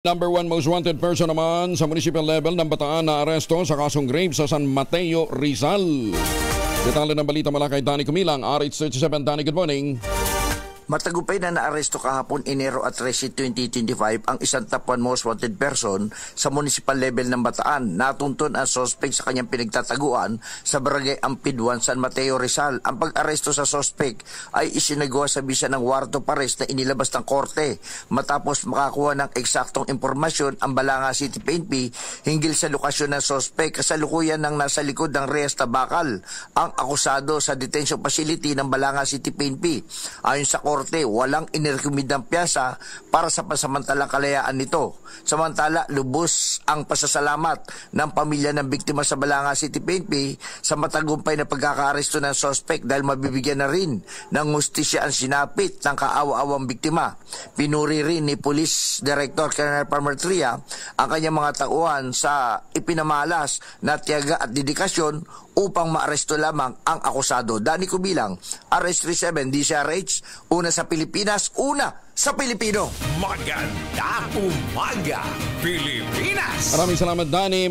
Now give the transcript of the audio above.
Number one most wanted person naman sa municipal level ng Bataan na aresto sa kasong rape sa San Mateo, Rizal. Detalye ng balita mula kay Danny Kumilang, RH37. Danny, good morning. Matagumpay na naaresto kahapon Enero at 13, 2025 ang isang top 1 most wanted person sa municipal level ng Bataan. Natuntun ang suspect sa kanyang pinagtataguan sa Barangay Ampid 1, San Mateo, Rizal. Ang pag-aresto sa suspect ay isinagawa sa bisa ng warrant of arrest na inilabas ng korte matapos makakuha ng eksaktong impormasyon ang Balanga City PNP hinggil sa lokasyon ng suspect. Kasalukuyan ng nasa likod ng Reyes Tabakal ang akusado sa detention facility ng Balanga City PNP. Ayon sa korte, walang inirekomendang piyasa para sa pansamantalang kalayaan nito. Samantala, lubos ang pasasalamat ng pamilya ng biktima sa Balanga City PNP sa matagumpay na pagkakaaresto ng suspect dahil mabibigyan na rin ng hustisya ang sinapit ng kaawa-awang biktima. Pinuri rin ni Police Director Colonel Palmer Tria ang kanyang mga tauhan sa ipinamalas na tiyaga at dedikasyon upang maaresto lamang ang akusado. Danny Kubilang, RH37, DCRH, una sa Pilipinas, una sa Pilipino. Magandang umaga, Pilipinas! Maraming salamat, Danny.